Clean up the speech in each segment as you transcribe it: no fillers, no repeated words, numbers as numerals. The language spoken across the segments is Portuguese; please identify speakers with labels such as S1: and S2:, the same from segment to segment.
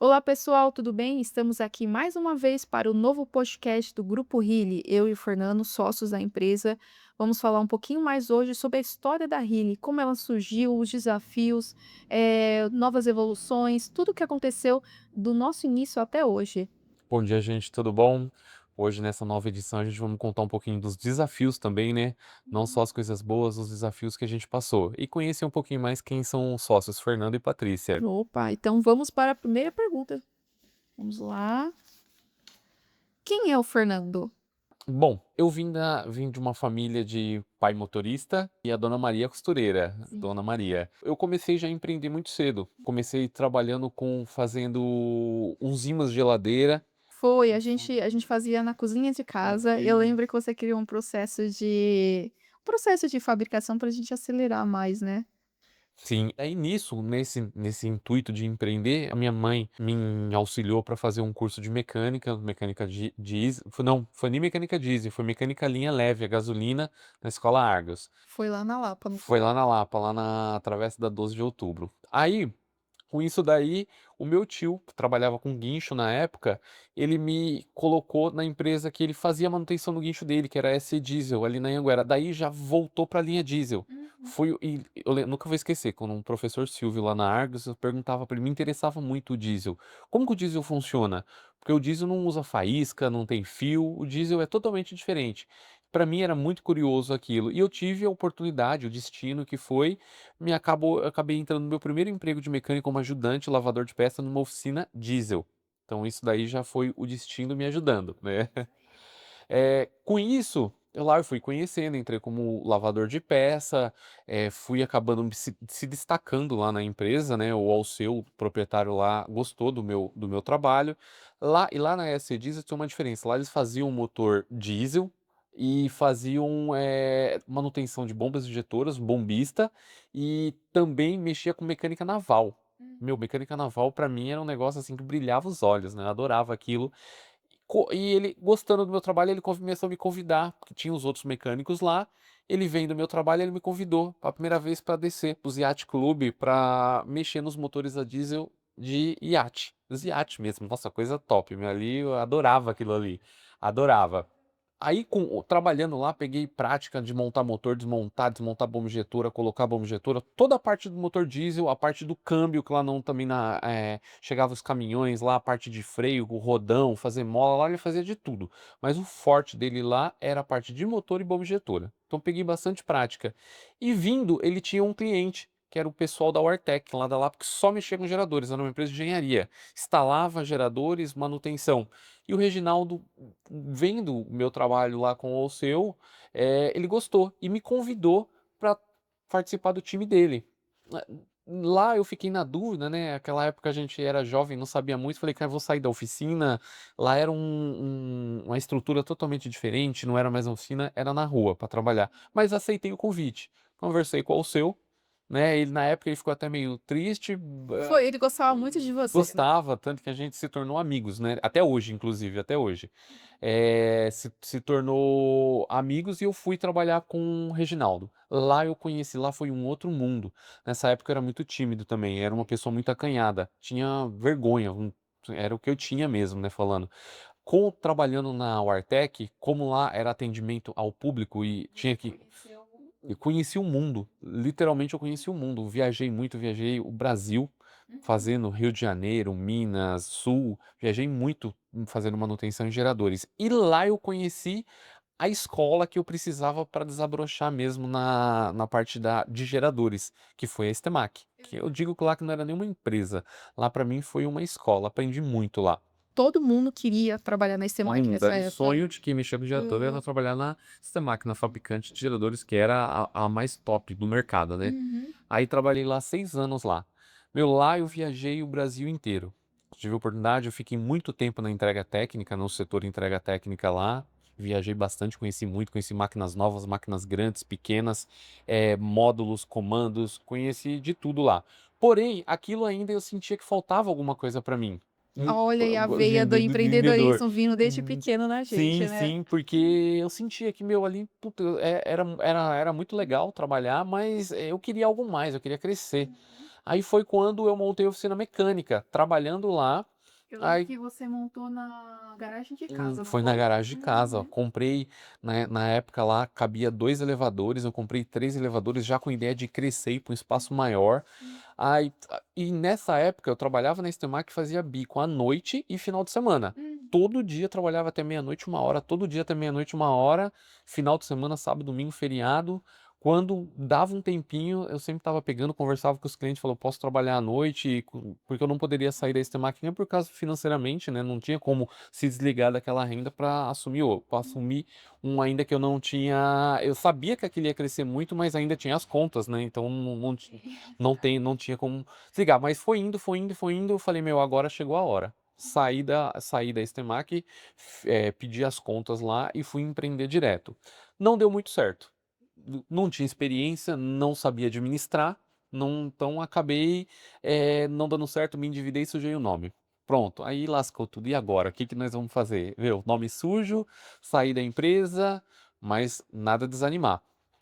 S1: Olá pessoal, tudo bem? Estamos aqui mais uma vez para o novo podcast do Grupo Riley. Eu e o Fernando, sócios da empresa, vamos falar um pouquinho mais hoje sobre a história da Riley, como ela surgiu, os desafios, novas evoluções, tudo o que aconteceu do nosso início até hoje.
S2: Bom dia, gente, tudo bom? Hoje, nessa nova edição, a gente vai contar um pouquinho dos desafios também, né? Não só as coisas boas, os desafios que a gente passou. E conhecer um pouquinho mais quem são os sócios, Fernando e Patrícia.
S1: Opa, então vamos para a primeira pergunta. Vamos lá. Quem é o Fernando?
S2: Bom, eu vim de uma família de pai motorista e a dona Maria costureira,
S1: Sim.
S2: dona Maria. Eu comecei já a empreender muito cedo. Comecei trabalhando fazendo uns imãs de geladeira.
S1: Foi, a gente fazia na cozinha de casa. Eu lembro que você criou um processo de fabricação para a gente acelerar mais, né.
S2: Sim, aí nesse intuito de empreender, a minha mãe me auxiliou para fazer um curso de mecânica diesel, não, foi nem mecânica diesel, foi mecânica linha leve, a gasolina, na Escola Argos.
S1: Foi lá na Lapa, não
S2: Foi
S1: foi?
S2: lá na Lapa, lá na Travessa da 12 de Outubro. Aí, com isso daí, o meu tio, que trabalhava com guincho na época, ele me colocou na empresa que ele fazia manutenção no guincho dele, que era a SC Diesel, ali na Anhanguera. Daí já voltou para a linha diesel.
S1: Uhum.
S2: Nunca vou esquecer, quando um professor Silvio lá na Argos, eu perguntava para ele, me interessava muito o diesel. Como que o diesel funciona? Porque o diesel não usa faísca, não tem fio, o diesel é totalmente diferente. Para mim era muito curioso aquilo. E eu tive a oportunidade, o destino que foi eu acabei entrando no meu primeiro emprego de mecânico como ajudante, lavador de peça numa oficina diesel. Então isso daí já foi o destino me ajudando, né? Com isso, eu fui conhecendo, entrei como lavador de peça, fui acabando se destacando lá na empresa, né? O Alceu, o proprietário lá, gostou do meu trabalho. Lá na SC Diesel tinha uma diferença. Lá eles faziam motor diesel e faziam manutenção de bombas injetoras, bombista, e também mexia com mecânica naval. Meu, mecânica naval pra mim era um negócio assim que brilhava os olhos, né? Eu adorava aquilo. E ele, gostando do meu trabalho, ele começou a me convidar, porque tinha os outros mecânicos lá. Ele vendo o meu trabalho, ele me convidou a primeira vez para descer para os Yacht Club para mexer nos motores a diesel de iate, dos iates mesmo. Nossa, coisa top. Ali eu adorava aquilo ali. Adorava. Aí, trabalhando lá, peguei prática de montar motor, desmontar bomba injetora, colocar bomba injetora, toda a parte do motor diesel, a parte do câmbio, que lá não também chegava os caminhões lá, a parte de freio, o rodão, fazer mola, lá ele fazia de tudo. Mas o forte dele lá era a parte de motor e bomba injetora. Então peguei bastante prática. E vindo, ele tinha um cliente, que era o pessoal da Wartec, lá da Lapa, que só mexia com geradores, era uma empresa de engenharia. Instalava geradores, manutenção. E o Reginaldo, vendo o meu trabalho lá com o seu, ele gostou e me convidou para participar do time dele. Lá eu fiquei na dúvida, né? Aquela época a gente era jovem, não sabia muito. Falei, cara, eu vou sair da oficina. Lá era uma estrutura totalmente diferente, não era mais uma oficina, era na rua para trabalhar. Mas aceitei o convite. Conversei com o seu, né? Ele na época ele ficou até meio triste.
S1: Foi, ele gostava muito de você, né.
S2: Gostava, tanto que a gente se tornou amigos, né? Até hoje, inclusive, até hoje. Se tornou amigos e eu fui trabalhar com o Reginaldo. Lá eu conheci, lá foi um outro mundo. Nessa época eu era muito tímido também, era uma pessoa muito acanhada, tinha vergonha, era o que eu tinha mesmo, né? Falando. Trabalhando na Wartec, como lá era atendimento ao público e tinha
S1: Você
S2: que.
S1: conheceu
S2: Eu conheci o mundo, literalmente eu conheci o mundo. Viajei muito, viajei o Brasil,
S1: Uhum.
S2: fazendo Rio de Janeiro, Minas, Sul, viajei muito fazendo manutenção em geradores. E lá eu conheci a escola que eu precisava para desabrochar mesmo na parte de geradores, que foi a Estemac. Que eu digo que lá que não era nenhuma empresa, lá para mim foi uma escola, aprendi muito lá.
S1: Todo mundo queria trabalhar na Estemac nessa
S2: Era o
S1: época.
S2: sonho de quem mexia com gerador
S1: Hum.
S2: era trabalhar na Estemac, na fabricante de geradores, que era a mais top do mercado, né?
S1: Uhum.
S2: Aí trabalhei lá 6 anos lá. Meu, lá eu viajei o Brasil inteiro. Tive a oportunidade, eu fiquei muito tempo na entrega técnica, no setor entrega técnica lá. Viajei bastante, conheci muito, conheci máquinas novas, máquinas grandes, pequenas, módulos, comandos, conheci de tudo lá. Porém, aquilo ainda eu sentia que faltava alguma coisa para mim.
S1: Olha aí a veia do
S2: Do vendedor.
S1: empreendedorismo vindo desde pequeno na gente,
S2: Sim,
S1: né.
S2: sim, porque eu sentia que, meu, ali, puta, era muito legal trabalhar, mas eu queria algo mais, eu queria crescer. Aí foi quando eu montei a oficina mecânica, trabalhando lá,
S1: Eu lembro
S2: aí
S1: que você montou na garagem de casa, não
S2: foi na
S1: foi?
S2: garagem de casa, ó.
S1: Uhum.
S2: Comprei, na época lá cabia 2 elevadores, eu comprei 3 elevadores já com ideia de crescer e ir pra um espaço maior.
S1: Hum.
S2: Aí, e nessa época eu trabalhava na Estemac e fazia bico à noite e final de semana.
S1: Hum.
S2: Todo dia eu trabalhava até meia-noite, uma hora, todo dia até meia-noite, uma hora, final de semana, sábado, domingo, feriado. Quando dava um tempinho, eu sempre estava pegando, conversava com os clientes, falou, posso trabalhar à noite, porque eu não poderia sair da Estemac nem por causa financeiramente, né? Não tinha como se desligar daquela renda para assumir, para assumir um ainda que eu não tinha. Eu sabia que aquilo ia crescer muito, mas ainda tinha as contas, né? Então não tinha como desligar. Mas foi indo, foi indo, foi indo. Eu falei, meu, agora chegou a hora. Saí da Estemac, pedi as contas lá e fui empreender direto. Não deu muito certo. Não tinha experiência, não sabia administrar, então acabei não dando certo, me endividei e sujei o nome. Pronto, aí lascou tudo. E agora? O que que nós vamos fazer? Meu, nome sujo, sair da empresa, mas nada desanimar.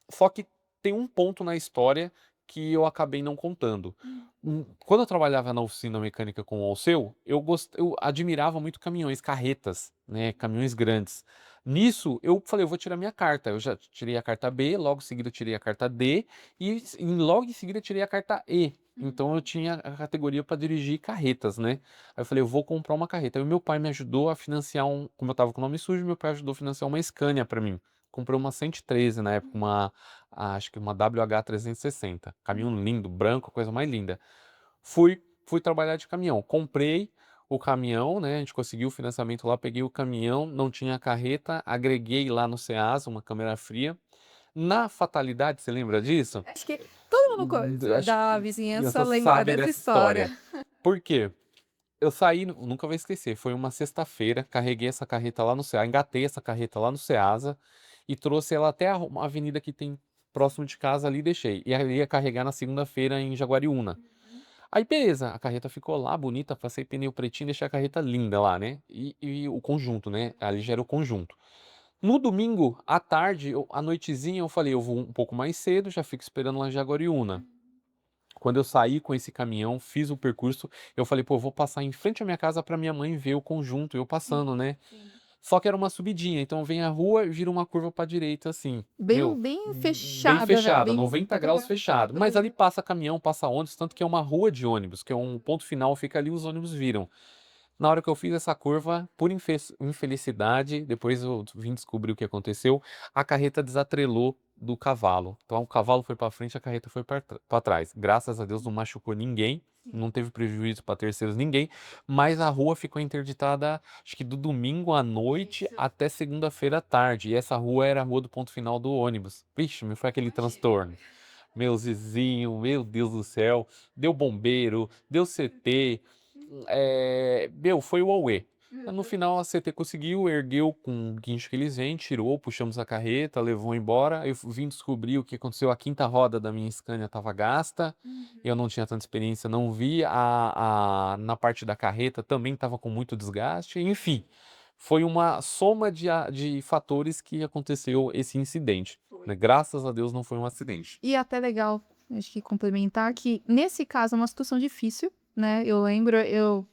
S2: Só que tem um ponto na história que eu acabei não contando.
S1: Hum.
S2: Quando eu trabalhava na oficina mecânica com o Alceu, eu admirava muito caminhões, carretas, né, caminhões grandes. Nisso, eu falei, eu vou tirar minha carta. Eu já tirei a carta B, logo em seguida eu tirei a carta D logo em seguida eu tirei a carta E. Então eu tinha a categoria para dirigir carretas, né? Aí eu falei, eu vou comprar uma carreta. Aí o meu pai me ajudou a financiar como eu tava com o nome sujo, meu pai ajudou a financiar uma Scania para mim. Comprei uma 113 na época, acho que uma WH 360. Caminhão lindo, branco, coisa mais linda. Fui trabalhar de caminhão. Comprei o caminhão, né? A gente conseguiu o financiamento lá, peguei o caminhão, não tinha carreta, agreguei lá no Ceasa uma câmera fria. Na fatalidade, você lembra disso?
S1: Acho que todo mundo
S2: Acho
S1: da
S2: que
S1: vizinhança
S2: você
S1: lembra
S2: sabe
S1: dessa
S2: dessa
S1: história.
S2: história. Por quê? Eu saí, nunca vou esquecer, foi uma sexta-feira, carreguei essa carreta lá no Ceasa, engatei essa carreta lá no Ceasa e trouxe ela até uma avenida que tem próximo de casa ali e deixei. E aí ia carregar na segunda-feira em Jaguariúna. Aí beleza, a carreta ficou lá, bonita, passei pneu pretinho, deixei a carreta linda lá, né? E o conjunto, né? Ali já era o conjunto. No domingo, à tarde, à noitezinha, eu falei, eu vou um pouco mais cedo, já fico esperando lá em Jaguariúna. Quando eu saí com esse caminhão, fiz o percurso, eu falei, pô, eu vou passar em frente à minha casa para minha mãe ver o conjunto, eu
S1: Sim,
S2: passando, né?
S1: sim.
S2: Só que era uma subidinha, então vem a rua e vira uma curva para direita, assim.
S1: Bem,
S2: Meu,
S1: bem
S2: bem
S1: fechada, né?
S2: fechada,
S1: Bem.
S2: 90 graus fechado. Mas ali passa caminhão, passa ônibus, tanto que é uma rua de ônibus, que é um ponto final, fica ali, os ônibus viram. Na hora que eu fiz essa curva, por infelicidade, depois eu vim descobrir o que aconteceu, a carreta desatrelou do cavalo. Então o cavalo foi para frente, a carreta foi para trás. Graças a Deus não machucou ninguém, não teve prejuízo para terceiros ninguém, mas a rua ficou interditada, acho que do domingo à noite
S1: Isso.
S2: até segunda-feira à tarde. E essa rua era a rua do ponto final do ônibus. Vixe, me foi aquele
S1: Imagina.
S2: transtorno. Meu vizinho, meu Deus do céu, deu bombeiro, deu CT, meu, foi o auê. No final a CT conseguiu, ergueu com o guincho que eles vêm, tirou, puxamos a carreta, levou embora. Eu vim descobrir o que aconteceu. A quinta roda da minha Scania estava gasta, eu
S1: Uhum.
S2: não tinha tanta experiência, não vi. Na parte da carreta também estava com muito desgaste. Enfim, foi uma soma de fatores que aconteceu esse incidente,
S1: Foi.
S2: né? Graças a Deus não foi um acidente.
S1: E até legal, acho que complementar que nesse caso é uma situação difícil, né? Eu lembro, eu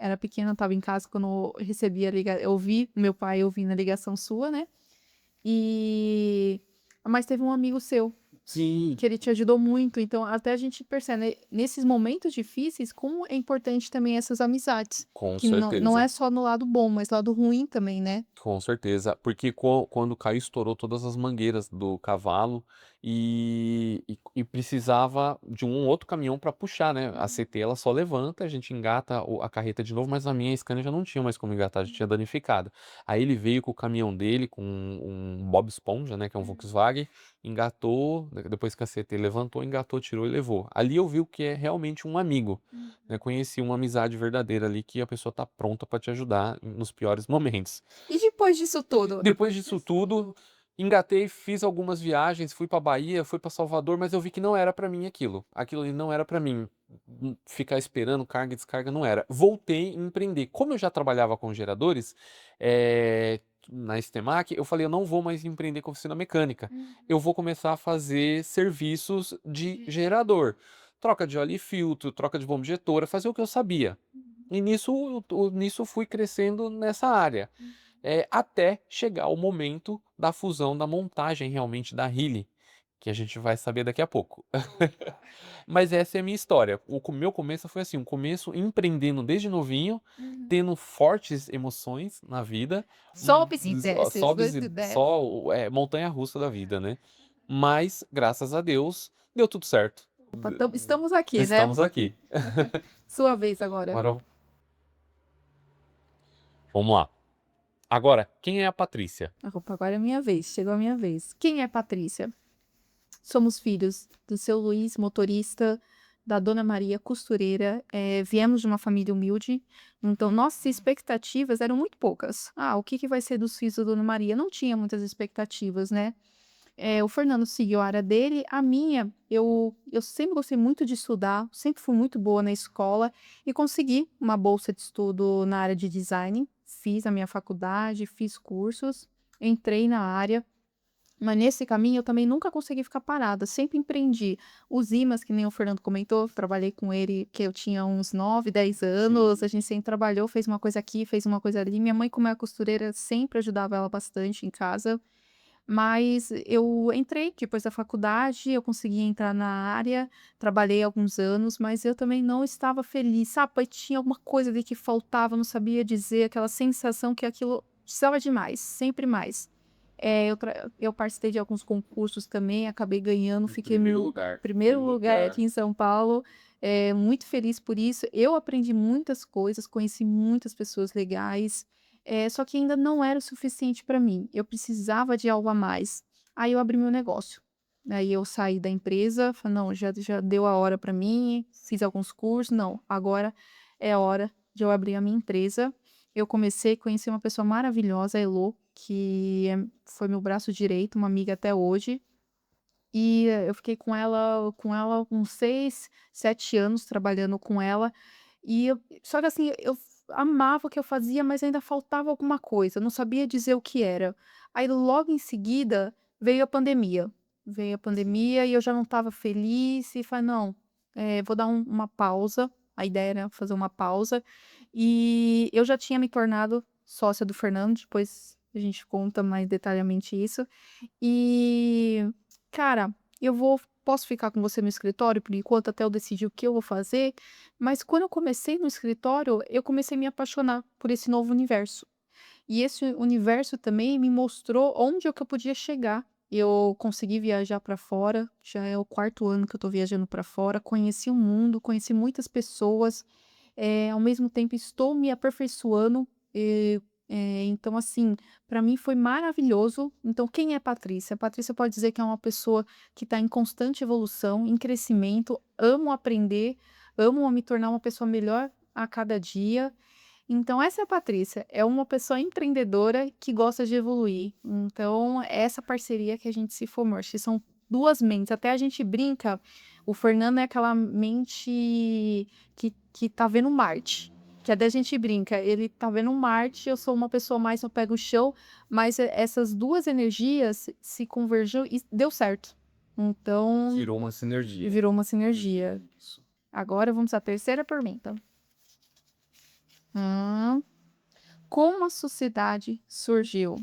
S1: era pequena, estava em casa quando eu recebi a ligação, eu ouvi meu pai ouvindo a ligação sua, né? E mas teve um amigo seu
S2: Sim,
S1: que ele te ajudou muito, então até a gente percebe, né, nesses momentos difíceis, como é importante também essas amizades,
S2: com
S1: que não
S2: certeza.
S1: é só no lado bom, mas lado ruim também, né?
S2: Com certeza, porque quando caiu, estourou todas as mangueiras do cavalo e precisava de um outro caminhão para puxar, né? A CT ela só levanta, a gente engata a carreta de novo, mas a minha Scania já não tinha mais como engatar, já tinha danificado. Aí ele veio com o caminhão dele, com um Bob Esponja, né? Que é um Volkswagen, engatou, depois que a CT levantou, engatou, tirou e levou. Ali eu vi o que é realmente um amigo, né? Conheci uma amizade verdadeira ali que a pessoa tá pronta para te ajudar nos piores momentos.
S1: E depois disso tudo?
S2: Depois disso tudo, engatei, fiz algumas viagens, fui para Bahia, fui para Salvador, mas eu vi que não era para mim aquilo. Aquilo ali não era para mim. Ficar esperando carga e descarga não era. Voltei a empreender. Como eu já trabalhava com geradores, na Estemac, eu falei, eu não vou mais empreender com oficina mecânica. Eu vou começar a fazer serviços de gerador. troca de óleo e filtro, troca de bomba injetora, fazer o que eu sabia. E nisso eu fui crescendo nessa área, até chegar o momento da fusão, da montagem realmente da Healy, que a gente vai saber daqui a pouco. Mas essa é a minha história. Meu começo foi assim, um começo empreendendo desde novinho,
S1: Uhum.
S2: tendo fortes emoções na vida,
S1: Sobes e desces,
S2: sobes e
S1: né.
S2: só, montanha-russa da vida, né. Mas, graças a Deus, deu tudo certo.
S1: Opa, estamos aqui, né.
S2: Estamos aqui.
S1: Sua vez agora.
S2: Agora vamos lá. Agora, quem é a Patrícia?
S1: Opa, agora é minha vez, chegou a minha vez. Quem é Patrícia? Somos filhos do seu Luiz, motorista, da dona Maria, costureira. Viemos de uma família humilde, então nossas expectativas eram muito poucas. "Ah, o que que vai ser dos filhos da dona Maria?" Não tinha muitas expectativas, né. O Fernando seguiu a área dele, a minha, eu sempre gostei muito de estudar, sempre fui muito boa na escola e consegui uma bolsa de estudo na área de design. Fiz a minha faculdade, fiz cursos, entrei na área. Mas nesse caminho eu também nunca consegui ficar parada, sempre empreendi. Os imãs, que nem o Fernando comentou, trabalhei com ele que eu tinha uns 9, 10 anos, a gente sempre trabalhou, fez uma coisa aqui, fez uma coisa ali. Minha mãe, como é costureira, sempre ajudava ela bastante em casa. Mas eu entrei depois da faculdade, eu consegui entrar na área, trabalhei alguns anos, mas eu também não estava feliz, sabe? Tinha alguma coisa ali que faltava, não sabia dizer, aquela sensação que aquilo precisava de mais, sempre mais. Eu participei de alguns concursos também, acabei ganhando,
S2: Em
S1: fiquei
S2: primeiro
S1: no
S2: lugar.
S1: primeiro lugar aqui em São Paulo, muito feliz por isso. Eu aprendi muitas coisas, conheci muitas pessoas legais, só que ainda não era o suficiente para mim, eu precisava de algo a mais. Aí eu abri meu negócio. Aí eu saí da empresa, falei: "Não, já deu a hora para mim", fiz alguns cursos, "Não, agora é a hora de eu abrir a minha empresa". Eu comecei, conheci uma pessoa maravilhosa, a Elô, que foi meu braço direito, uma amiga até hoje, e eu fiquei com ela uns 6, 7 anos trabalhando com ela, só que assim, eu amava o que eu fazia, mas ainda faltava alguma coisa, eu não sabia dizer o que era. Aí logo em seguida veio a pandemia e eu já não estava feliz e falei: "Não, vou dar uma pausa", a ideia era fazer uma pausa, e eu já tinha me tornado sócia do Fernando, depois a gente conta mais detalhadamente isso. E, cara, eu posso ficar com você no escritório por enquanto até eu decidir o que eu vou fazer, mas quando eu comecei no escritório, eu comecei a me apaixonar por esse novo universo. E esse universo também me mostrou onde é que eu podia chegar. Eu consegui viajar para fora, já é o quarto ano que eu tô viajando para fora, conheci o mundo, conheci muitas pessoas, ao mesmo tempo estou me aperfeiçoando, então assim, para mim foi maravilhoso. Então quem é Patrícia? Patrícia pode dizer que é uma pessoa que está em constante evolução, em crescimento, amo aprender, amo me tornar uma pessoa melhor a cada dia. Então essa é a Patrícia, é uma pessoa empreendedora que gosta de evoluir. Então é essa parceria que a gente se formou, acho que são 2 mentes, até a gente brinca, o Fernando é aquela mente que tá vendo Marte, que até a gente brinca, ele tá vendo Marte, eu sou uma pessoa mais eu pego o chão, mas essas 2 energias se convergiu e deu certo. Então
S2: Virou uma sinergia.
S1: virou uma sinergia.
S2: Isso.
S1: Agora vamos à terceira pergunta. Hum. Como a sociedade surgiu?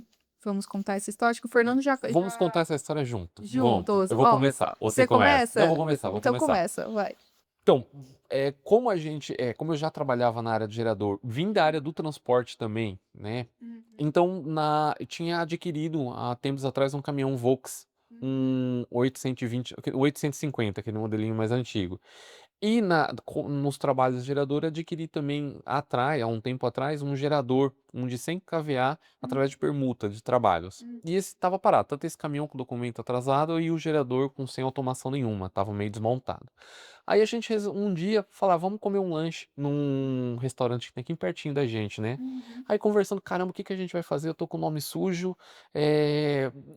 S1: Vamos contar essa história? Acho que o Fernando
S2: Vamos contar essa história junto. Vamos.
S1: juntos.
S2: Eu vou
S1: Ó,
S2: começar, ou você
S1: você
S2: começa? Não, vou
S1: começa?
S2: começar, vou
S1: Então
S2: começar.
S1: começa, vai.
S2: Então, como eu já trabalhava na área de gerador, vim da área do transporte também, né, então eu tinha adquirido há tempos atrás um caminhão Volks, um 820, 850, aquele modelinho mais antigo. E nos trabalhos de gerador adquiri também há um tempo atrás, um gerador, um de 100 kVA através de permuta de trabalhos. E esse estava parado, tanto esse caminhão com documento atrasado e o gerador sem automação nenhuma, estava meio desmontado. Aí a gente um dia falar, vamos comer um lanche num restaurante que tem aqui pertinho da gente, né? Aí conversando, caramba, o que que a gente vai fazer? Eu tô com o nome sujo,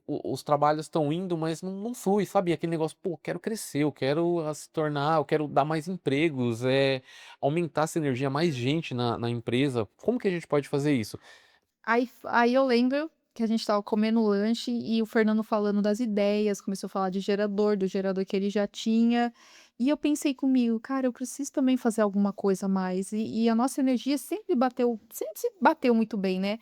S2: os trabalhos estão indo, mas não flui, sabe? Aquele negócio, pô, quero crescer, eu quero se tornar, eu quero dar mais empregos, aumentar essa energia, mais gente na empresa. Como que a gente pode fazer isso?
S1: Aí eu lembro que a gente estava comendo lanche e o Fernando falando das ideias, começou a falar de gerador, do gerador que ele já tinha, E eu pensei comigo: "Cara, eu preciso também fazer alguma coisa a mais", e a nossa energia sempre se bateu muito bem, né.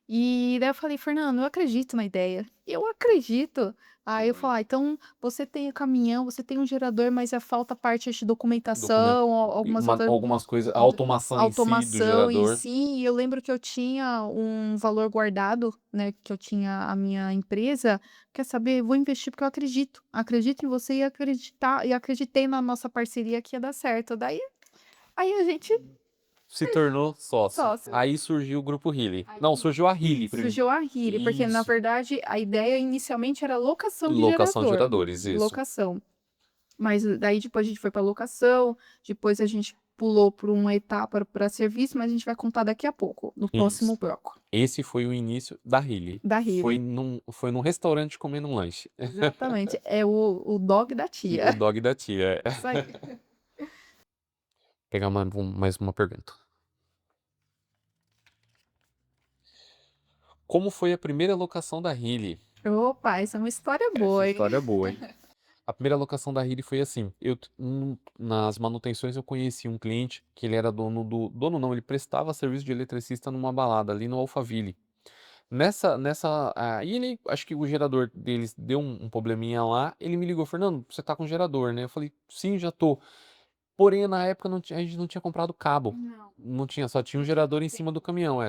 S1: E daí eu falei: "Fernando, eu acredito na ideia, eu acredito". Aí eu
S2: Foi.
S1: falei: "Ah, então você tem o caminhão, você tem um gerador, mas falta a parte de
S2: Documento
S1: documentação,
S2: e
S1: algumas
S2: uma
S1: outras
S2: algumas coisas a
S1: d
S2: automação em si do
S1: automação em
S2: gerador.
S1: si". E eu lembro que eu tinha um valor guardado, né, que eu tinha a minha empresa. "Quer saber? Vou investir porque eu acredito, acredito em você e acreditei na nossa parceria que ia dar certo". Aí a gente
S2: Se tornou sócio.
S1: sócio.
S2: Aí surgiu o grupo Healy. Não, surgiu a Healy
S1: Surgiu a Hiri, porque na
S2: Isso.
S1: verdade a ideia inicialmente era locação de
S2: Locação de
S1: gerador,
S2: geradores, isso.
S1: locação. Mas daí depois a gente foi para locação, depois a gente pulou por uma etapa para serviço, mas a gente vai contar daqui a pouco, no próximo
S2: Isso.
S1: bloco,
S2: Esse foi o início da Healy.
S1: da Hiri.
S2: Foi num restaurante comendo um lanche.
S1: Exatamente, é o dog da
S2: O
S1: tia.
S2: dog da tia.
S1: Isso aí.
S2: Pegar mais uma pergunta. Como foi a primeira locação da Healy?
S1: Opa, essa é uma história
S2: Essa
S1: boa, hein.
S2: história é boa, hein? A primeira locação da Healy foi assim, nas manutenções eu conheci um cliente que ele era dono não, ele prestava serviço de eletricista numa balada ali no Alphaville. Aí ele, acho que o gerador deles deu um probleminha lá, ele me ligou: "Fernando, você tá com gerador, né?" Eu falei: "Sim, já tô". Porém, na época a gente não tinha comprado cabo.
S1: Não.
S2: Não tinha, só tinha um gerador em cima do caminhão,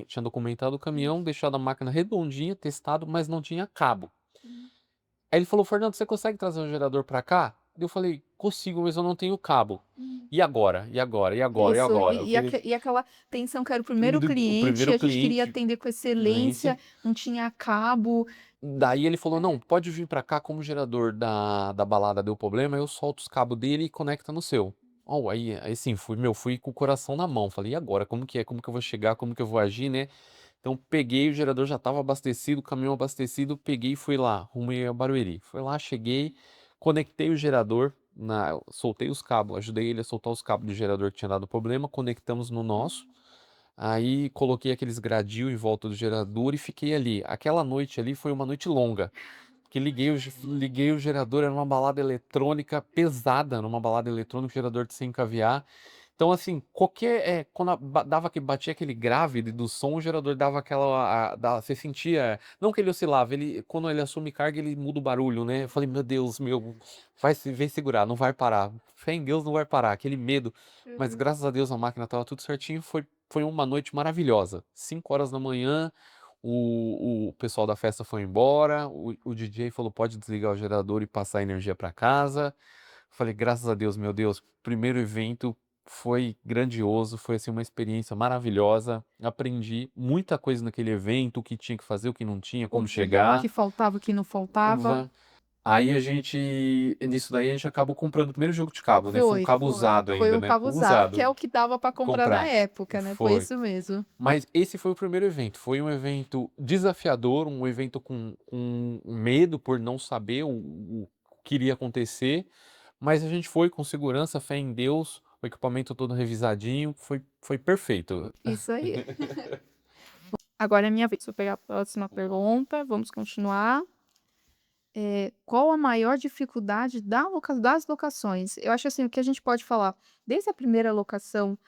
S2: tinha documentado o caminhão, deixado a máquina redondinha, testado, mas não tinha cabo. Aí ele falou: "Fernando, você consegue trazer um gerador pra cá?" Eu falei: "Consigo, mas eu não tenho cabo.
S1: Hum.
S2: E agora? E agora? E agora? E
S1: Isso,
S2: agora?" Eu queria
S1: e aquela tensão que era o
S2: me
S1: primeiro
S2: do o
S1: cliente,
S2: primeiro
S1: a gente queria
S2: cliente,
S1: atender com excelência,
S2: excelência.
S1: não tinha cabo.
S2: Daí ele falou: "Não, pode vir pra cá, como o gerador da balada deu problema, eu solto os cabos dele e conecta no seu". Aí sim, fui com o coração na mão, falei: "E agora, como que é? Como que eu vou chegar? Como que eu vou agir, né?" Então peguei, o gerador já estava abastecido, o caminhão abastecido, peguei e fui lá, rumei a Barueri. Fui lá, cheguei, conectei o gerador, soltei os cabos, ajudei ele a soltar os cabos do gerador que tinha dado problema, conectamos no nosso. Aí coloquei aqueles gradil em volta do gerador e fiquei ali. Aquela noite ali foi uma noite longa, que liguei o gerador, era uma balada eletrônica pesada, numa balada eletrônica, o gerador de 100 kVA. Então, assim, quando dava que batia aquele grave do som, o gerador dava você sentia, não que ele oscilava, quando ele assume carga, ele muda o barulho, né? Eu falei: "Meu Deus, vem segurar, não vai parar. Fé em Deus, não vai parar", aquele medo. Mas
S1: Uhum.
S2: graças a Deus a máquina estava tudo certinho, foi uma noite maravilhosa. 5 horas da manhã, o pessoal da festa foi embora, o DJ falou: "Pode desligar o gerador e passar energia para casa". Falei: "Graças a Deus, meu Deus, primeiro evento foi grandioso, foi, assim, uma experiência maravilhosa, aprendi muita coisa naquele evento, o que tinha que fazer, o que não tinha, como
S1: O
S2: chegar".
S1: que faltava, o que não faltava.
S2: Va Aí nisso daí a gente acabou comprando o primeiro jogo de cabo, né, foi um
S1: Foi,
S2: cabo usado
S1: foi
S2: ainda,
S1: o
S2: né,
S1: cabo usado, que é
S2: usado,
S1: o que dava para comprar na
S2: comprar.
S1: época, né, foi
S2: Foi.
S1: isso mesmo.
S2: Mas esse foi o primeiro evento. Foi um evento desafiador, um evento com medo por não saber o que iria acontecer, mas a gente foi com segurança, fé em Deus, o equipamento todo revisadinho, foi perfeito.
S1: Isso aí. Agora é minha vez, vou pegar a próxima pergunta, vamos continuar. Qual a maior dificuldade das locações? Eu acho assim, o que a gente pode falar, desde a primeira locação,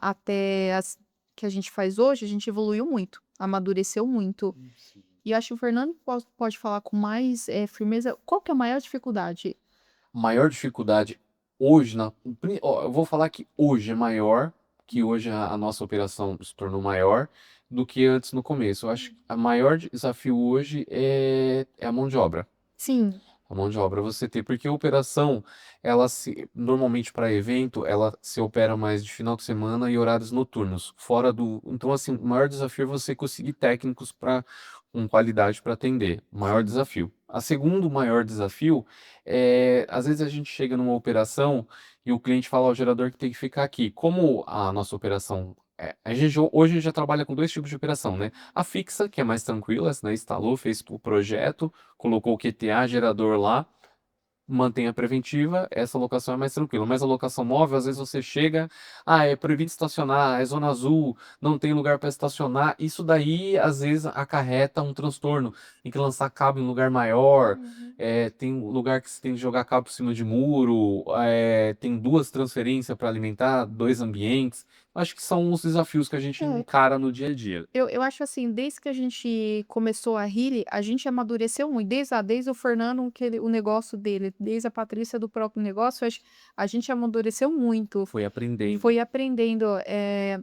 S1: até as que a gente faz hoje, a gente evoluiu muito, amadureceu muito.
S2: Sim.
S1: E eu acho que o Fernando pode falar com mais, firmeza, qual que é a maior dificuldade?
S2: Maior dificuldade hoje ó, eu vou falar que hoje é maior, que hoje a nossa operação se tornou maior do que antes no começo. Eu acho que a maior desafio hoje é a mão de obra.
S1: Sim.
S2: A mão de obra você ter, porque a operação, normalmente para evento, ela se opera mais de final de semana e horários noturnos, então assim, o maior desafio é você conseguir técnicos com qualidade para atender, o maior desafio. A segundo maior desafio às vezes a gente chega numa operação e o cliente fala ao gerador que tem que ficar aqui. Como a nossa operação, hoje a gente já trabalha com dois tipos de operação, né? A fixa, que é mais tranquila, né? Instalou, fez o projeto, colocou o QTA, gerador lá. mantém a preventiva, essa locação é mais tranquila. Mas a locação móvel, às vezes você chega, é proibido estacionar, é zona azul, não tem lugar para estacionar. Isso daí, às vezes, acarreta um transtorno. Tem que lançar cabo em lugar maior,
S1: Uhum.
S2: tem um lugar que você tem que jogar cabo por cima de muro, tem duas transferências para alimentar, dois ambientes. Acho que são os desafios que a gente
S1: É.
S2: encara no dia a dia.
S1: Eu acho assim, desde que a gente começou a Riley, a gente amadureceu muito. Desde o Fernando, o negócio dele, desde a Patrícia do próprio negócio, a gente amadureceu muito.
S2: Foi aprendendo.
S1: Foi aprendendo.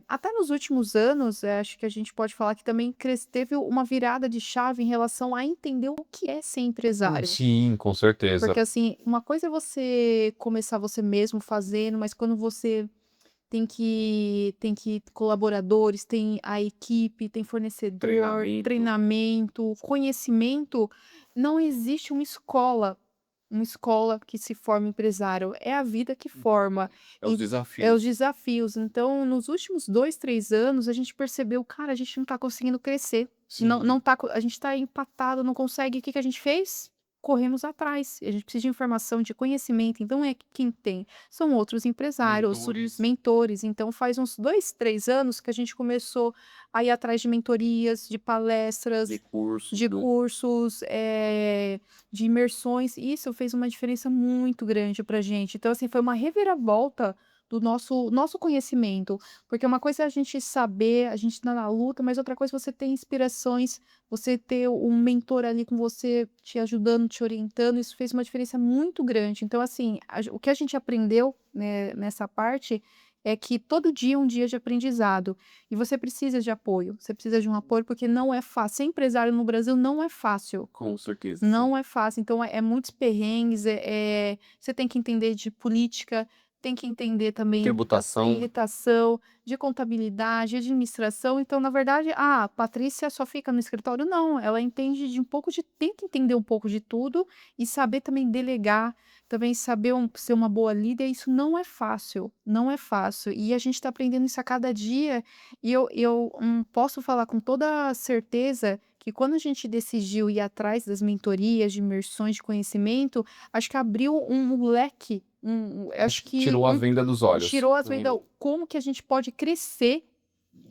S1: Até nos últimos anos, acho que a gente pode falar que também teve uma virada de chave em relação a entender o que é ser empresário.
S2: Sim, com certeza.
S1: Porque assim, uma coisa é você começar você mesmo fazendo, mas quando você tem que colaboradores, tem a equipe, tem fornecedor,
S2: Treinamento.
S1: treinamento, conhecimento, não existe uma escola que se forma empresário, é a vida que forma,
S2: É os
S1: é os
S2: desafios.
S1: desafios. Então, nos últimos 2, 3 anos, a gente percebeu, cara, a gente não tá conseguindo crescer, não,
S2: Sim.
S1: a gente tá empatado, não consegue. O que que a gente fez? Corremos atrás. A gente precisa de informação, de conhecimento. Então, quem tem são outros empresários, os
S2: Mentores.
S1: mentores. Então, faz uns 2, 3 anos que a gente começou a ir atrás de mentorias, de palestras,
S2: De cursos,
S1: de
S2: né?
S1: cursos, de imersões. Isso fez uma diferença muito grande pra gente. Então, assim, foi uma reviravolta do nosso conhecimento. Porque uma coisa é a gente saber, a gente tá na luta, mas outra coisa é você ter inspirações, você ter um mentor ali com você, te ajudando, te orientando. Isso fez uma diferença muito grande. Então, assim, o que a gente aprendeu, né, nessa parte é que todo dia é um dia de aprendizado. E você precisa de apoio. Você precisa de um apoio porque não é fácil. Ser empresário no Brasil não é fácil.
S2: Com certeza.
S1: Não é fácil. Então, muitos perrengues. Você tem que entender de política, tem que entender também da
S2: Tributação.
S1: irritação, de contabilidade, administração. Então, na verdade, a Patrícia só fica no escritório? Não. Ela entende de um pouco de. Tem que entender um pouco de tudo e saber também delegar, também saber ser uma boa líder. Isso não é fácil. Não é fácil. E a gente está aprendendo isso a cada dia. E eu posso falar com toda certeza que quando a gente decidiu ir atrás das mentorias, de imersões de conhecimento, acho que abriu um leque, acho que
S2: Tirou a venda dos olhos.
S1: tirou as vendas, como que a gente pode crescer,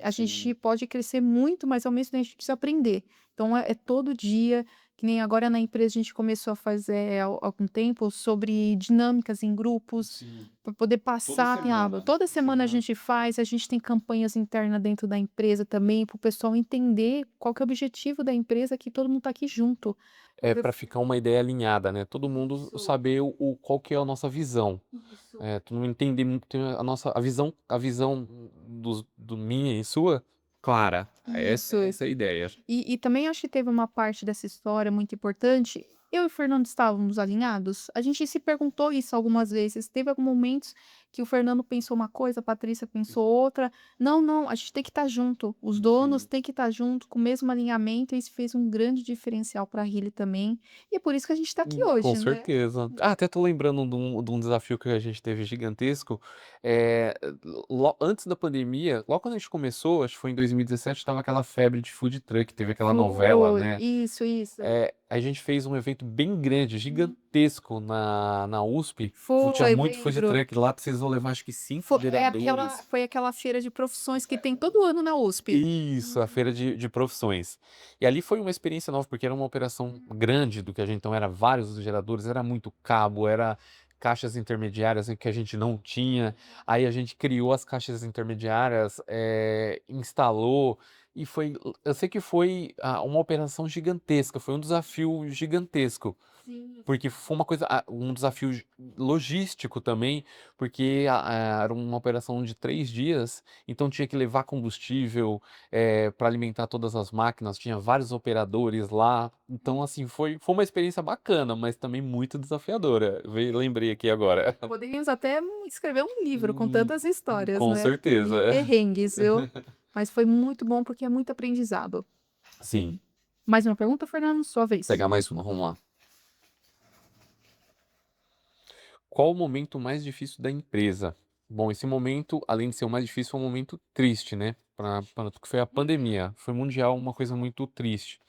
S1: a gente pode crescer muito, mas ao mesmo tempo a gente precisa aprender. Então é todo dia, que nem agora na empresa a gente começou a fazer há algum tempo sobre dinâmicas em grupos,
S2: Sim.
S1: para poder passar,
S2: semana.
S1: toda semana a gente faz, a gente tem campanhas internas dentro da empresa também, para o pessoal entender qual que é o objetivo da empresa, que todo mundo está aqui junto.
S2: É para ficar uma ideia alinhada, né? Todo mundo
S1: Isso.
S2: saber qual que é a nossa visão.
S1: Isso.
S2: Todo mundo entender muito a visão do minha e sua clara.
S1: Isso.
S2: Essa é a ideia.
S1: E também acho que teve uma parte dessa história muito importante. Eu e o Fernando estávamos alinhados? A gente se perguntou isso algumas vezes. Teve alguns momentos que o Fernando pensou uma coisa, a Patrícia pensou outra. Não, não, a gente tem que estar junto. Os donos têm que estar junto, com o mesmo alinhamento. E isso fez um grande diferencial para a Riley também. E é por isso que a gente está aqui
S2: Com
S1: hoje, né?
S2: certeza. Até tô lembrando de um desafio que a gente teve gigantesco. Antes da pandemia, logo quando a gente começou, acho que foi em 2017, tava aquela febre de food truck, teve aquela novela,
S1: Foi,
S2: né?
S1: isso, isso.
S2: A gente fez um evento bem grande, gigantesco na USP. Tinha
S1: Foi,
S2: muito food
S1: lembro.
S2: truck lá, precisou levar acho que 5 vereadores.
S1: Foi aquela feira de profissões que tem todo ano na USP.
S2: Isso, a feira de profissões. E ali foi uma experiência nova, porque era uma operação grande do que a gente, então era vários geradores, era muito cabo, era caixas intermediárias que a gente não tinha. Aí a gente criou as caixas intermediárias, instalou, e eu sei que foi uma operação gigantesca, foi um desafio gigantesco.
S1: Sim.
S2: Porque foi um desafio logístico também, porque era uma operação de 3 dias, então tinha que levar combustível para alimentar todas as máquinas, tinha vários operadores lá. Então, assim, foi uma experiência bacana, mas também muito desafiadora. Lembrei aqui agora.
S1: Poderíamos até escrever um livro com tantas histórias,
S2: Com
S1: né?
S2: certeza.
S1: E perrengues, viu? Mas foi muito bom porque é muito aprendizado.
S2: Sim.
S1: Mais uma pergunta, Fernando? Sua vez.
S2: Pegar mais uma, vamos lá. Qual o momento mais difícil da empresa? Bom, esse momento, além de ser o mais difícil, foi um momento triste, né? Para que foi a pandemia. Foi mundial, uma coisa muito triste.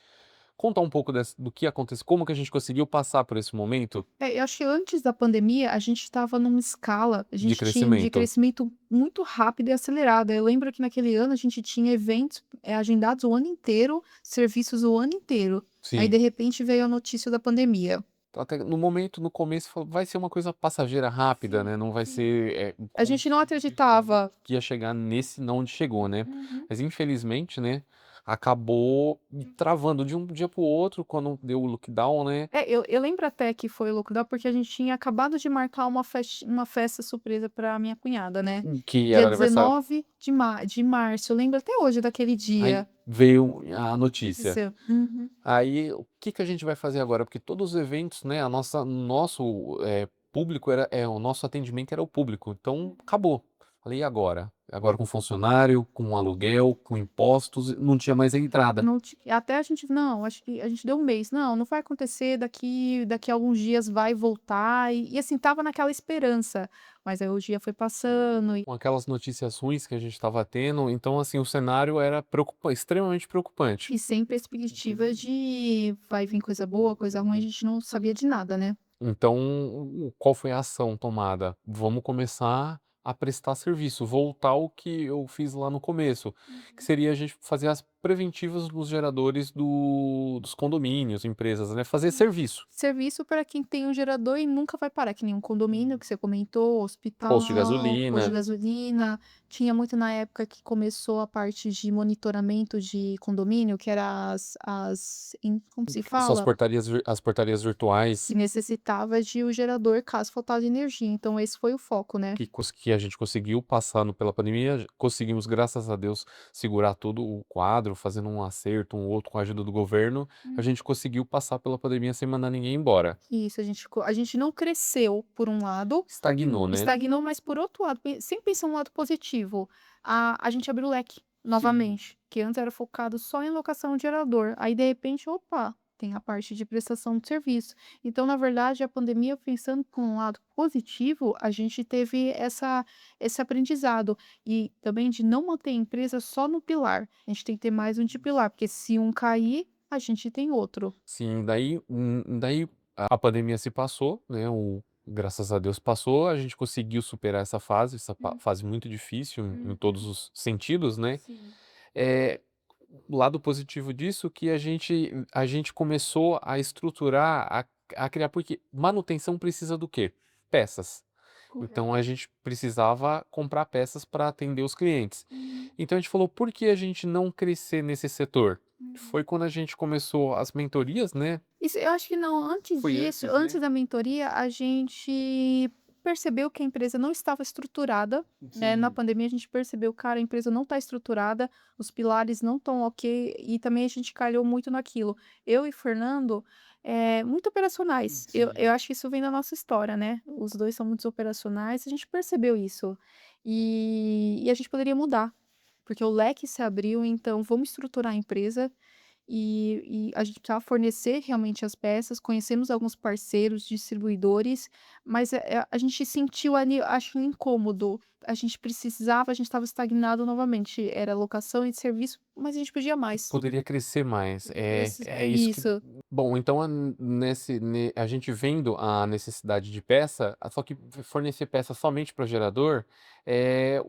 S2: contar um pouco do que aconteceu, como que a gente conseguiu passar por esse momento
S1: Eu acho que antes da pandemia a gente estava numa escala, a
S2: de
S1: gente tinha de
S2: crescimento?
S1: crescimento muito rápido e acelerado. Eu lembro que naquele ano a gente tinha eventos, agendados o ano inteiro, serviços o ano inteiro. Aí
S2: Sim.
S1: de repente veio a notícia da pandemia.
S2: Até no momento, no começo, falou: "Vai ser uma coisa passageira, rápida,
S1: Sim,
S2: né, não vai
S1: sim.
S2: ser,
S1: A
S2: como
S1: gente não
S2: acreditava
S1: acreditava.
S2: que ia chegar nesse não onde chegou", né.
S1: Uhum.
S2: Mas infelizmente, né, acabou travando de um dia para o outro quando deu o lockdown, né,
S1: Eu lembro até que foi o lockdown, porque a gente tinha acabado de marcar uma festa surpresa para minha cunhada, né.
S2: que
S1: Dia
S2: era aniversário.
S1: 19 de março, eu lembro até hoje daquele
S2: Aí
S1: dia.
S2: veio a notícia.
S1: Isso. Uhum.
S2: Aí, o que que a gente vai fazer agora? Porque todos os eventos, né, nosso, público o nosso atendimento era o público, então acabou. Falei: "E agora?". Agora com funcionário, com aluguel, com impostos, não tinha mais a entrada.
S1: Não ti Até a gente não, acho que a gente deu um mês. "Não, não vai acontecer, daqui a alguns dias vai voltar", assim, tava naquela esperança, mas aí o dia foi passando
S2: Com aquelas notícias ruins que a gente estava tendo, então assim, o cenário era extremamente preocupante.
S1: e sem perspectiva de vai vir coisa boa, coisa ruim, a gente não sabia de nada, né.
S2: Então, qual foi a ação tomada? Vamos começar a prestar serviço, voltar ao que eu fiz lá no começo, que seria a gente fazer as preventivas nos geradores dos condomínios, empresas, né, fazer serviço.
S1: Serviço para quem tem um gerador e nunca vai parar, que nem um condomínio que você comentou,
S2: Posto de
S1: hospital, posto de
S2: gasolina,
S1: gasolina. Tinha muito na época que começou a parte de monitoramento de condomínio, que era como se fala?
S2: as portarias virtuais
S1: Que necessitava de o gerador caso faltasse energia, então esse foi o foco, né.
S2: que a gente conseguiu passar pela pandemia, conseguimos, graças a Deus, segurar todo o quadro, fazendo um acerto, um outro com a ajuda do governo, a gente conseguiu passar pela pandemia sem mandar ninguém embora.
S1: Isso, a gente não cresceu por um lado,
S2: Estagnou, né?
S1: estagnou, mas por outro lado, sempre pensa um lado positivo, a gente abriu o leque novamente, que antes era focado só em locação de gerador, aí de repente, opa, tem a parte de prestação de serviço. Então, na verdade, a pandemia, pensando por um lado positivo, a gente teve esse aprendizado, e também de não manter a empresa só no pilar, a gente tem que ter mais um de pilar, porque se um cair, a gente tem outro.
S2: Sim, daí a pandemia se passou, né, graças a Deus passou, a gente conseguiu superar essa fase, fase muito difícil em todos
S1: Uhum.
S2: os sentidos, né.
S1: Sim.
S2: Eh, o lado positivo disso que a gente começou a estruturar, a criar, porque manutenção precisa do quê? Peças. Então a
S1: Correto.
S2: gente precisava comprar peças para atender os clientes.
S1: Uhum,
S2: Então a gente falou: "Por que a gente não crescer nesse setor?".
S1: uhum.
S2: Foi quando a gente começou as mentorias, né.
S1: Isso, eu acho que não, antes
S2: Foi
S1: disso,
S2: antes,
S1: antes
S2: né.
S1: da mentoria, a gente percebeu que a empresa não estava estruturada, né, na
S2: Sim.
S1: pandemia a gente percebeu: "Cara, a empresa não está estruturada, os pilares não estão ok", e também a gente calhou muito naquilo. Eu e Fernando, muito operacionais, eu
S2: Sim.
S1: acho que isso vem da nossa história, né, os 2 são muito operacionais, a gente percebeu isso. E a gente poderia mudar, porque o leque se abriu, então vamos estruturar a empresa. E a gente precisava fornecer realmente as peças, conhecemos alguns parceiros, distribuidores, mas, a gente sentiu ali, acho, um incômodo. A gente estava estagnado novamente, era locação e serviço, mas a gente podia mais.
S2: Poderia crescer mais. É isso que
S1: Isso.
S2: bom, então a gente vendo a necessidade de peça, só que fornecer peça somente para gerador, é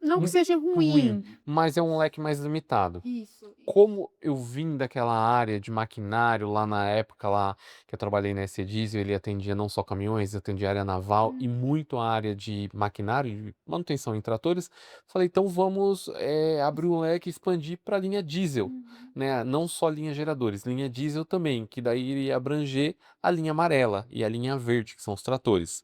S1: Não que
S2: um
S1: seja
S2: ruim,
S1: ruim.
S2: mas é um leque mais limitado.
S1: Isso.
S2: Como eu vim daquela área de maquinário lá na época lá que eu trabalhei na SC Diesel, ele atendia não só caminhões, atendia área naval e muito a área de maquinário, de manutenção em tratores. Falei: "Então vamos, abrir o leque e expandir para a linha diesel",
S1: Uhum.
S2: né, não só linha geradores, linha diesel também, que daí iria abranger a linha amarela e a linha verde, que são os tratores.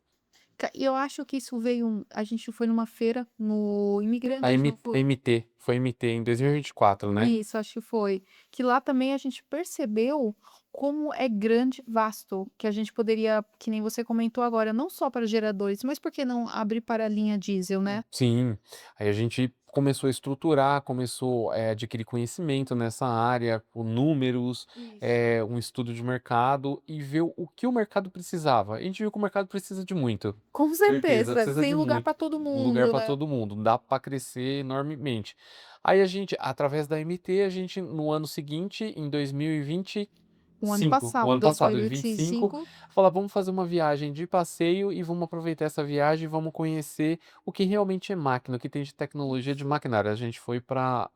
S1: E eu acho que isso veio, a gente foi numa feira no
S2: A
S1: Imigrantes, não foi?
S2: MT, foi MT em 2024, né.
S1: Isso, acho que foi. Que lá também a gente percebeu como é grande, vasto, que a gente poderia, que nem você comentou agora, não só para geradores, mas por que não abrir para a linha diesel, né?
S2: Sim, aí a gente começou a estruturar, começou, a adquirir conhecimento nessa área, com números,
S1: Isso.
S2: um estudo de mercado e ver o que o mercado precisava. A gente viu que o mercado precisa de muito.
S1: Com
S2: Certeza,
S1: certeza,
S2: precisa
S1: tem
S2: de
S1: lugar
S2: muito.
S1: para todo
S2: Lugar
S1: mundo,
S2: para
S1: né.
S2: todo mundo, dá para crescer enormemente. Aí a gente, através da MT, a gente no ano seguinte, em 2025,
S1: O ano
S2: o
S1: passado,
S2: ano
S1: dois
S2: passado,
S1: mil
S2: em
S1: e vinte e
S2: 25,
S1: cinco
S2: falar: "Vamos fazer uma viagem de passeio e vamos aproveitar essa viagem e vamos conhecer o que realmente é máquina, o que tem de tecnologia de
S1: Isso.
S2: maquinário". A gente foi para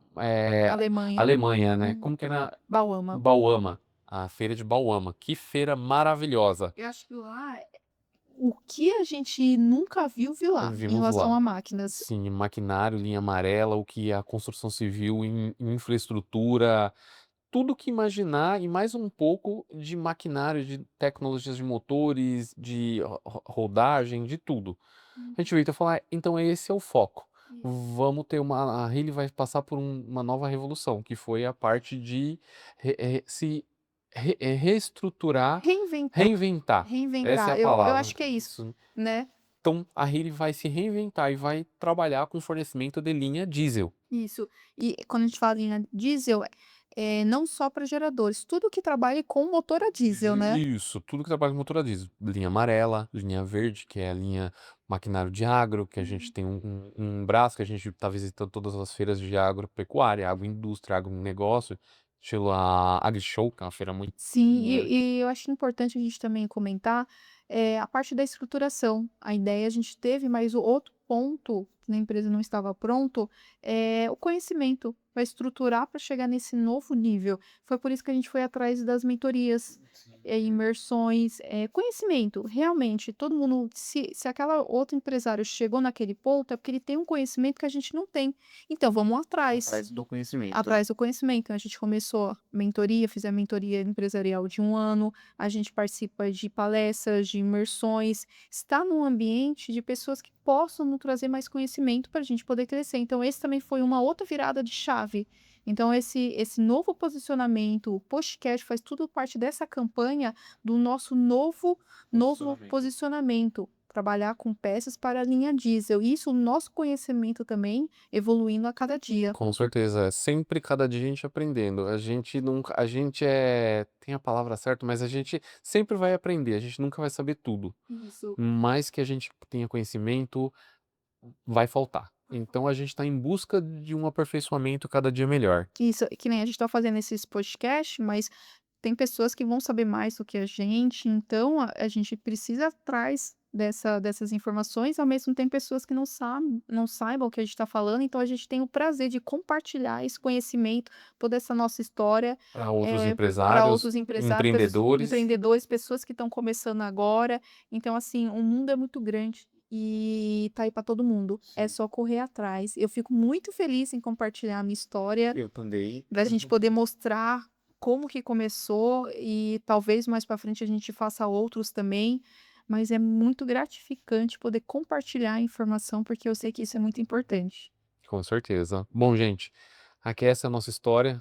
S1: Alemanha.
S2: Alemanha, né,
S1: Uhum.
S2: como que era?
S1: Bauama.
S2: Bauama, a feira de Bauama. Que feira maravilhosa.
S1: Eu acho que lá, o que a gente nunca viu lá, em
S2: Vimos
S1: relação
S2: lá.
S1: a máquinas.
S2: Sim, maquinário, linha amarela, o que a construção civil, infraestrutura, tudo que imaginar e mais um pouco de maquinário, de tecnologias de motores, de rodagem, de tudo. A gente
S1: Uhum.
S2: veio e falar: Então esse é o foco.
S1: Isso.
S2: Vamos ter uma, a Rili vai passar por uma nova revolução, que foi a parte de se reestruturar,
S1: Reinventar,
S2: reinventar. Essa é a
S1: reinventar, eu
S2: palavra.
S1: acho que é isso, né.
S2: Então, a Riri vai se reinventar e vai trabalhar com fornecimento de linha diesel.
S1: Isso. E quando a gente fala em diesel, não só para geradores, tudo que trabalhe com motor a diesel, né.
S2: Isso, tudo que trabalha com motor a diesel. Linha amarela, linha verde, que é a linha maquinário de agro, que a gente
S1: Hum.
S2: tem um braço que a gente está visitando todas as feiras de agropecuária, agroindústria, agronegócio, estilo a AgriShow, que é uma feira muito.
S1: Sim, e eu acho importante a gente também comentar, a parte da estruturação. A ideia a gente teve, mas o outro ponto que na empresa não estava pronto, é o conhecimento, para estruturar para chegar nesse novo nível. Foi por isso que a gente foi atrás das mentorias, imersões, conhecimento. Realmente, todo mundo, se aquela outro empresário chegou naquele ponto, é porque ele tem um conhecimento que a gente não tem. Então vamos atrás.
S2: Atrás do conhecimento.
S1: Atrás do conhecimento. Então, a gente começou mentoria, fiz a mentoria empresarial de 1 ano, a gente participa de palestras, de imersões, está num ambiente de pessoas que possam nos trazer mais conhecimento para a gente poder crescer. Então, esse também foi uma outra virada de chave. Então, esse novo posicionamento, o podcast faz tudo parte dessa campanha do nosso novo posicionamento. Trabalhar com peças para a linha diesel. Isso, o nosso conhecimento também evoluindo a cada dia.
S2: Com certeza, é sempre cada dia a gente aprendendo. A gente nunca, a gente tem a palavra certa, mas a gente sempre vai aprender, a gente nunca vai saber tudo.
S1: Isso.
S2: Mais que a gente tenha conhecimento, vai faltar. Então a gente está em busca de um aperfeiçoamento cada dia melhor.
S1: Isso, que nem a gente tá fazendo esses podcast, mas tem pessoas que vão saber mais do que a gente, então a gente precisa atrás dessas informações, ao mesmo tempo pessoas que não saibam o que a gente está falando, então a gente tem o prazer de compartilhar esse conhecimento, toda essa nossa história,
S2: Para outros
S1: para
S2: empresários,
S1: outros empresários,
S2: empreendedores.
S1: empreendedores, pessoas que estão começando agora. Então, assim, o mundo é muito grande e tá aí para todo mundo. É só correr atrás. Eu fico muito feliz em compartilhar a minha história,
S2: Eu também.
S1: da gente poder mostrar como que começou e talvez mais para frente a gente faça outros também, mas é muito gratificante poder compartilhar a informação, porque eu sei que isso é muito importante.
S2: Com certeza. Bom, gente, aqui essa é a nossa história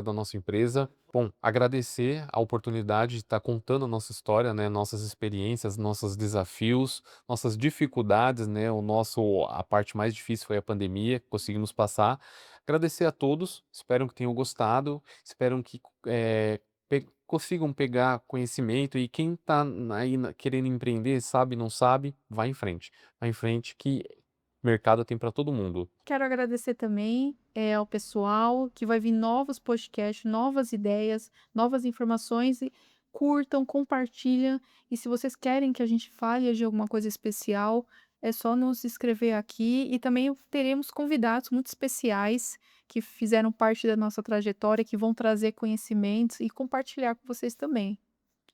S2: da nossa empresa. Bom, agradecer a oportunidade de estar contando a nossa história, né, nossas experiências, nossos desafios, nossas dificuldades, né, a parte mais difícil foi a pandemia, conseguimos passar. Agradecer a todos, espero que tenham gostado, espero que consigam pegar conhecimento e quem está aí querendo empreender, sabe, não sabe, vai em frente que mercado tem para todo mundo.
S1: Quero agradecer também, ao pessoal que vai vir novos podcasts, novas ideias, novas informações e curtam, compartilham. E se vocês querem que a gente fale de alguma coisa especial, é só nos escrever aqui e também teremos convidados muito especiais que fizeram parte da nossa trajetória, que vão trazer conhecimentos e compartilhar com vocês também.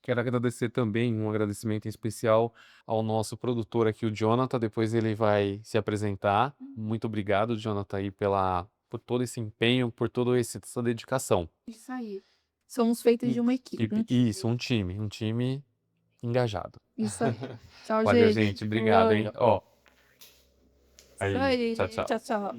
S2: Quero agradecer também, um agradecimento em especial ao nosso produtor aqui, o Jonathan, depois ele vai se apresentar. Muito obrigado, Jonathan, aí por todo esse empenho, por toda essa dedicação.
S1: Isso aí. Somos feitos de
S2: E,
S1: uma equipe, um time.
S2: isso, um time engajado.
S1: Isso aí. Tchau,
S2: Valeu,
S1: gente.
S2: gente, obrigado, hein?
S1: Boa.
S2: Ó,
S1: Isso
S2: aí, tchau,
S1: aí.
S2: tchau.
S1: Tchau, tchau.